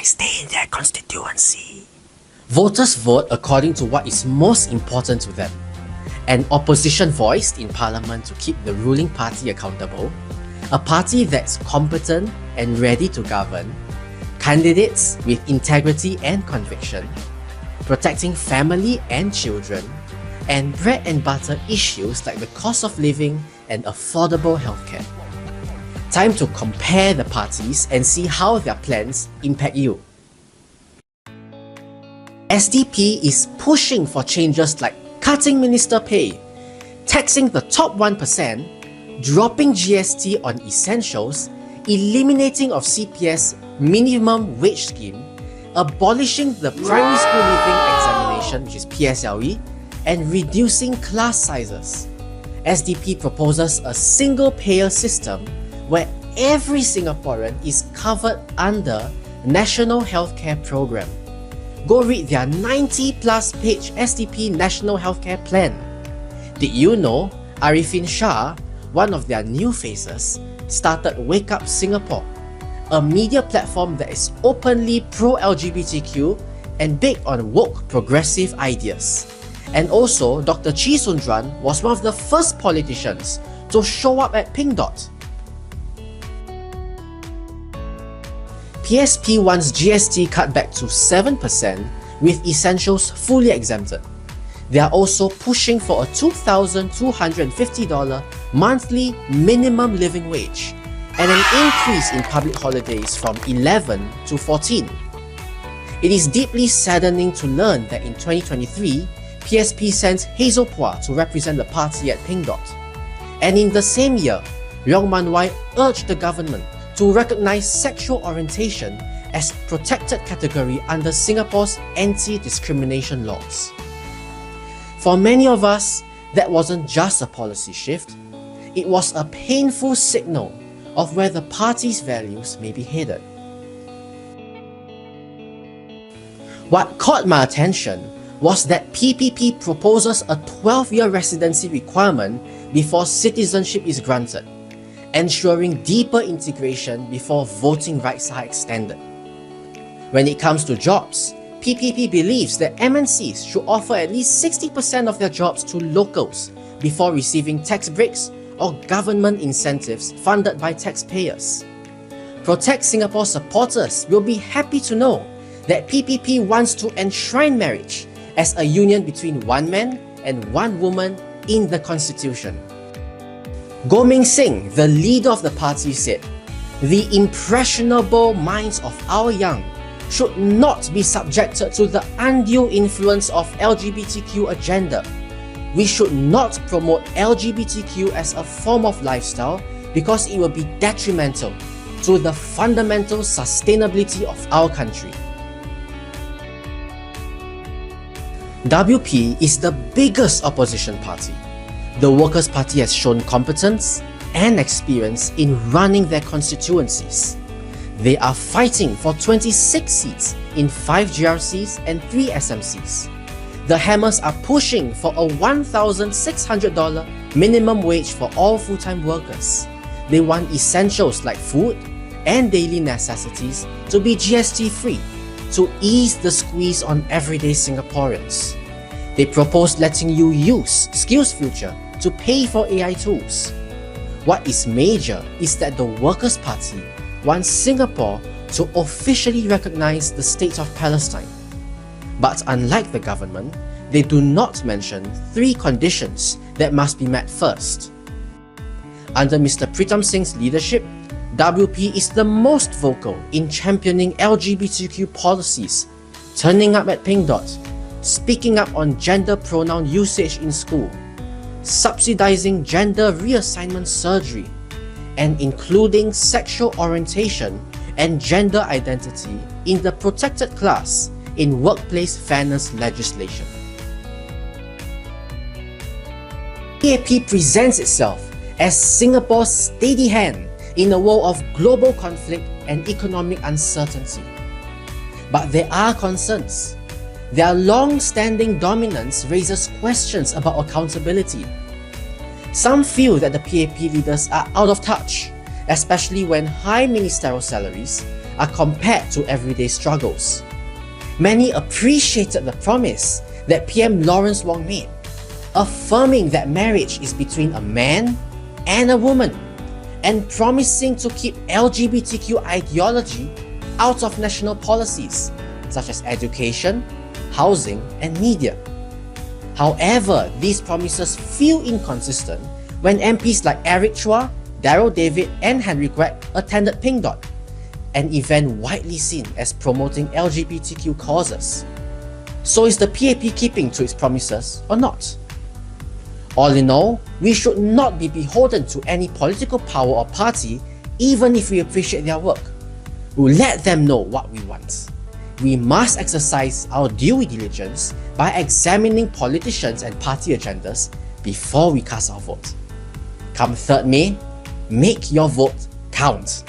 stay in their constituency. Voters vote according to what is most important to them. An opposition voiced in parliament to keep the ruling party accountable, a party that's competent and ready to govern, candidates with integrity and conviction, protecting family and children, and bread and butter issues like the cost of living and affordable healthcare. Time to compare the parties and see how their plans impact you. SDP is pushing for changes like cutting minister pay, taxing the top 1%, dropping GST on essentials, eliminating of CPS minimum wage scheme, abolishing the primary school leaving examination, which is PSLE, and reducing class sizes. SDP proposes a single-payer system where every Singaporean is covered under National Healthcare Program. Go read their 90-plus page SDP National Healthcare Plan. Did you know Arifin Shah, one of their new faces, started Wake Up Singapore, a media platform that is openly pro-LGBTQ and big on woke progressive ideas. And also, Dr. Chee Soon Juan was one of the first politicians to show up at Pink Dot. PSP wants GST cut back to 7% with essentials fully exempted. They are also pushing for a $2,250 monthly minimum living wage and an increase in public holidays from 11 to 14. It is deeply saddening to learn that in 2023, PSP sent Hazel Phua to represent the party at Pink Dot. And in the same year, Leong Man Wai urged the government to recognise sexual orientation as protected category under Singapore's anti-discrimination laws. For many of us, that wasn't just a policy shift, it was a painful signal of where the party's values may be headed. What caught my attention was that PPP proposes a 12-year residency requirement before citizenship is granted, ensuring deeper integration before voting rights are extended. When it comes to jobs, PPP believes that MNCs should offer at least 60% of their jobs to locals before receiving tax breaks or government incentives funded by taxpayers. Protect Singapore supporters will be happy to know that PPP wants to enshrine marriage as a union between one man and one woman in the Constitution. Goh Ming Sing, the leader of the party, said, "The impressionable minds of our young should not be subjected to the undue influence of LGBTQ agenda. We should not promote LGBTQ as a form of lifestyle because it will be detrimental to the fundamental sustainability of our country." WP is the biggest opposition party. The Workers' Party has shown competence and experience in running their constituencies. They are fighting for 26 seats in 5 GRCs and 3 SMCs. The Hammers are pushing for a $1,600 minimum wage for all full-time workers. They want essentials like food and daily necessities to be GST-free to ease the squeeze on everyday Singaporeans. They propose letting you use SkillsFuture to pay for AI tools. What is major is that the Workers' Party wants Singapore to officially recognise the state of Palestine. But unlike the government, they do not mention 3 conditions that must be met first. Under Mr. Pritam Singh's leadership, WP is the most vocal in championing LGBTQ policies, turning up at Pink Dot, speaking up on gender pronoun usage in school, subsidizing gender reassignment surgery, and including sexual orientation and gender identity in the protected class in workplace fairness legislation. PAP presents itself as Singapore's steady hand in a world of global conflict and economic uncertainty. But there are concerns. Their long-standing dominance raises questions about accountability. Some feel that the PAP leaders are out of touch, especially when high ministerial salaries are compared to everyday struggles. Many appreciated the promise that PM Lawrence Wong made, affirming that marriage is between a man and a woman, and promising to keep LGBTQ ideology out of national policies such as education, housing, and media. However, these promises feel inconsistent when MPs like Eric Chua, Darryl David, and Henry Quek attended Pink Dot, an event widely seen as promoting LGBTQ causes. So is the PAP keeping to its promises or not? All in all, we should not be beholden to any political power or party even if we appreciate their work. We'll let them know what we want. We must exercise our due diligence by examining politicians and party agendas before we cast our vote. Come 3rd May, make your vote count.